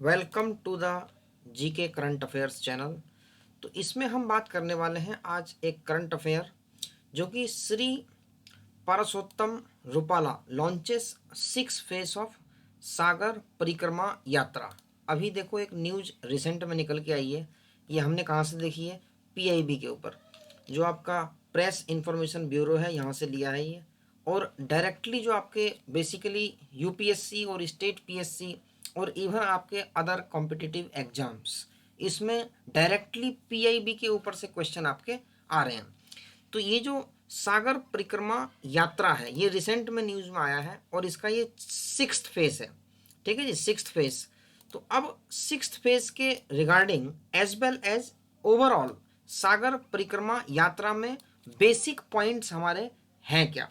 Welcome to the GK current affairs channel. तो इसमें हम बात करने वाले हैं आज एक करंट अफेयर जो कि Shri Parshottam Rupala launches 6 phase of Sagar Parikrama Yatra. अभी देखो एक न्यूज रिसेंट में निकल के आई है, ये हमने कहाँ से देखी है? पीआईबी के ऊपर, जो आपका प्रेस इंफॉर्मेशन ब्यूरो है, यहाँ से लिया है ये। और डायरेक्टली जो आपके बेसिकली यूपीएससी और स्टेट पीएससी और इवन आपके अदर कॉम्पिटिटिव एग्जाम्स, इसमें डायरेक्टली पीआईबी के ऊपर से क्वेश्चन आपके आ रहे हैं। तो ये जो सागर परिक्रमा यात्रा है, ये रिसेंट में न्यूज में आया है और इसका ये 6th फेज है। ठीक है जी, 6th फेज। तो अब 6th फेज के regarding as well as overall Sagar Parikrama Yatra में बेसिक पॉइंट्स हमारे हैं क्या?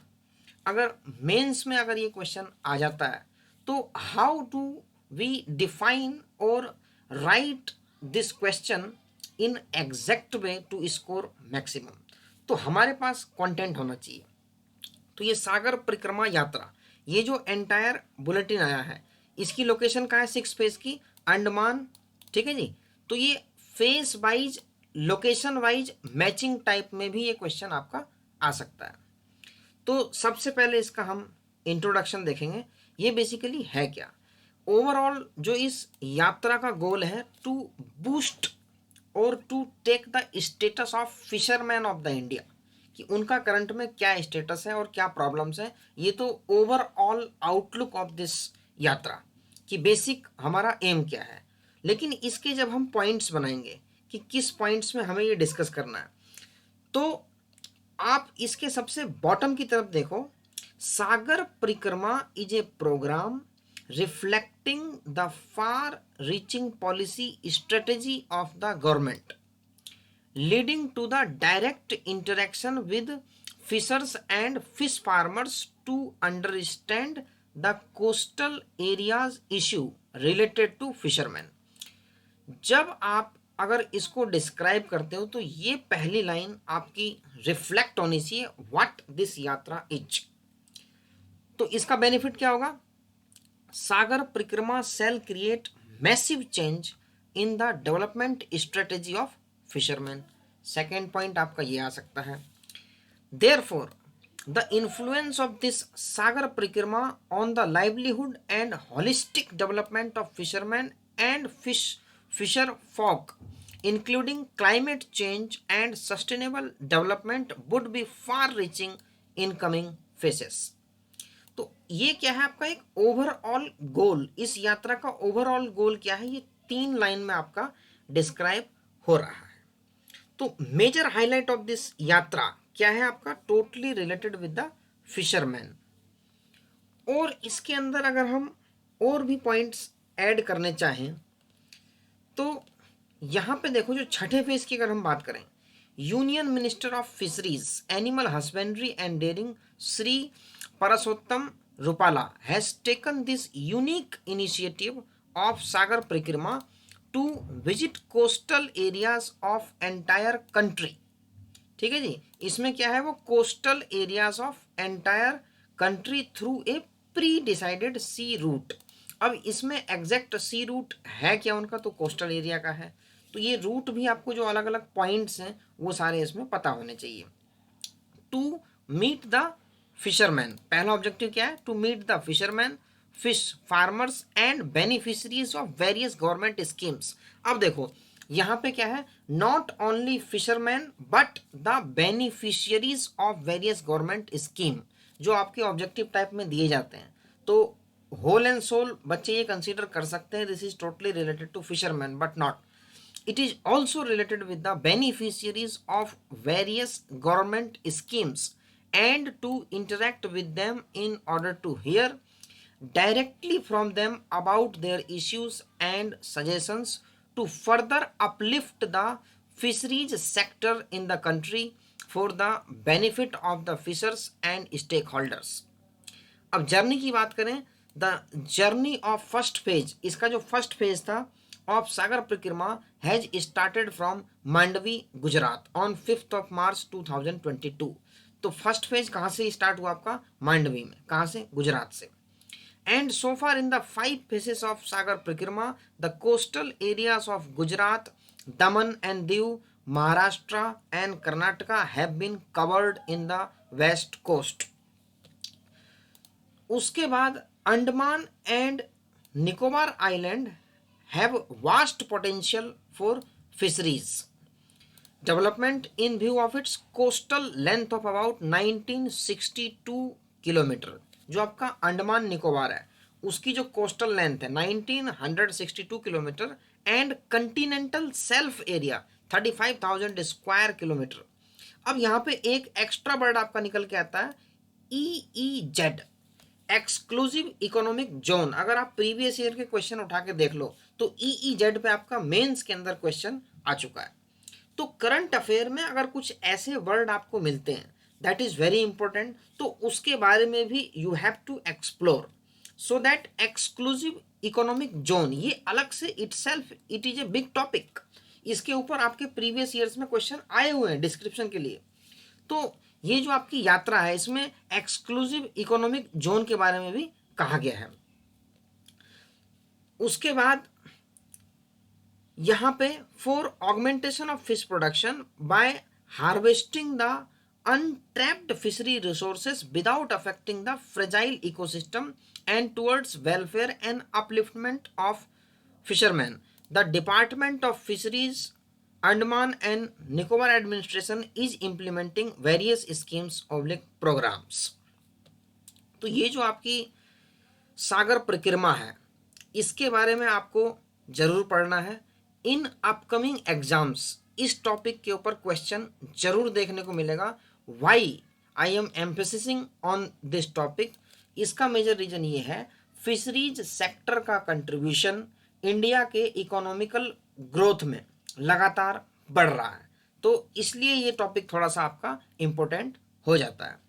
अगर मेंस में अगर ये क्वेश्चन आ जाता है तो how do we define or write this question in exact way to score maximum? तो हमारे पास कंटेंट होना चाहिए। तो ये सागर परिक्रमा यात्रा, ये जो एंटायर बुलेटिन आया है, इसकी लोकेशन कहाँ है? 6 फेज की अंडमान। ठीक है जी। तो ये phase wise, location wise matching type में भी ये क्वेश्चन आपका आ सकता है। तो सबसे पहले इसका हम इंट्रोडक्शन देखेंगे, ये बेसिकली है क्या। ओवरऑल जो इस यात्रा का गोल है, टू बूस्ट और to take the status of fisherman of the India, कि उनका करंट में क्या स्टेटस है और क्या प्रॉब्लम्स है। ये तो ओवरऑल आउटलुक ऑफ दिस यात्रा कि बेसिक हमारा एम क्या है। लेकिन इसके जब हम पॉइंट्स बनाएंगे कि किस पॉइंट्स में हमें ये डिस्कस करना है, तो आप इसके सबसे बॉटम की तरफ देखो। Sagar Parikrama is a programme reflecting the far-reaching policy strategy of the government, leading to the direct interaction with fishers and fish farmers to understand the coastal areas issue related to fishermen। जब आप अगर इसको describe करते हो तो ये पहली line आपकी रिफ्लेक्ट होनी चाहिए, व्हाट दिस यात्रा इज। तो इसका बेनिफिट क्या होगा? सागर परिक्रमा shall create massive change in the development strategy of fishermen। Second point आपका ये आ सकता है, therefore the influence of this सागर परिक्रमा on the livelihood and holistic development of fishermen and fisher folk including climate change and sustainable development would be far reaching in coming phases। तो ये क्या है आपका एक ओवरऑल गोल, इस यात्रा का ओवरऑल गोल क्या है, ये 3 लाइन में आपका डिस्क्राइब हो रहा है। तो मेजर हाईलाइट ऑफ दिस यात्रा क्या है आपका? Totally related with the fisherman. और इसके अंदर अगर हम और भी पॉइंट्स ऐड करने चाहें तो यहाँ पे देखो, जो 6ठे फेज की अगर हम बात करें, union minister of fisheries, animal husbandry and dairying Shri Parshottam Rupala has taken this unique initiative of Sagar Parikrama to visit coastal areas of entire country. ठीक है जी, इसमें क्या है, वो coastal areas of entire country through a pre decided sea route. अब इसमें exact सी root है क्या उनका? तो कोस्टल एरिया का है। तो ये रूट भी आपको जो अलग अलग पॉइंट्स हैं वो सारे इसमें पता होने चाहिए। टू मीट द फिशरमैन, पहला ऑब्जेक्टिव क्या है? To meet the fisherman, fish farmers and beneficiaries of various government schemes. अब देखो यहाँ पे क्या है, not only fisherman but the beneficiaries of various government scheme, जो आपके ऑब्जेक्टिव टाइप में दिए जाते हैं। तो होल एंड सोल बच्चे ये कंसीडर कर सकते हैं this is totally related to fisherman, but not, it is also related with the beneficiaries of various government schemes and to interact with them in order to hear directly from them about their issues and suggestions to further uplift the fisheries sector in the country for the benefit of the fishers and stakeholders। अब journey की बात करें, the journey of first phase, इसका जो first phase था of Sagar Parikrama has started from Mandvi Gujarat on 5 March 2022। तो first phase कहाँ से स्टार्ट हुआ आपका? मांडवी में। कहाँ से? गुजरात से। And so far in the 5 phases of Sagar Prakrima, the coastal areas of Gujarat, Daman and Diu, Maharashtra and Karnataka have been covered in the west coast. उसके बाद Andaman and Nicobar island have vast potential for fisheries development in view of its coastal length of about 1962 kilometre. जो आपका अंडमान निकोबार है उसकी जो coastal length है 1962 kilometre and Continental self area 35,000 square kilometre. अब यहाँ पे एक एक्स्ट्रा वर्ड आपका निकल के आता है EEZ, एक्सक्लूसिव इकोनॉमिक जोन। अगर आप प्रीवियस ईयर के क्वेश्चन उठा के देख लो तो EEZ पे आपका मेंस के अंदर क्वेश्चन आ चुका है। तो करंट अफेयर में अगर कुछ ऐसे वर्ड आपको मिलते हैं दैट इज वेरी इंपॉर्टेंट, तो उसके बारे में भी you have to explore. So that exclusive economic zone ये अलग से itself it is a big topic. इसके ऊपर आपके प्रीवियस ईयर्स में क्वेश्चन आए हुए हैं डिस्क्रिप्शन के लिए। तो ये जो आपकी यात्रा है इसमें एक्सक्लूसिव इकोनॉमिक जोन के बारे में भी कहा गया है। उसके बाद यहाँ पे for augmentation of fish production by harvesting the untrapped fishery resources without affecting the fragile ecosystem and towards welfare and upliftment of fishermen, the Department of Fisheries Andaman and Nicobar administration is implementing various schemes oblique programs। तो ये जो आपकी सागर परिक्रमा है इसके बारे में आपको जरूर पढ़ना है। इन अपकमिंग एग्जाम्स इस टॉपिक के ऊपर क्वेश्चन जरूर देखने को मिलेगा। Why I am emphasising on this topic, इसका मेजर रीजन ये है फिशरीज सेक्टर का कंट्रीब्यूशन इंडिया के इकोनॉमिकल ग्रोथ में लगातार बढ़ रहा है, तो इसलिए ये टॉपिक थोड़ा सा आपका इम्पोर्टेंट हो जाता है।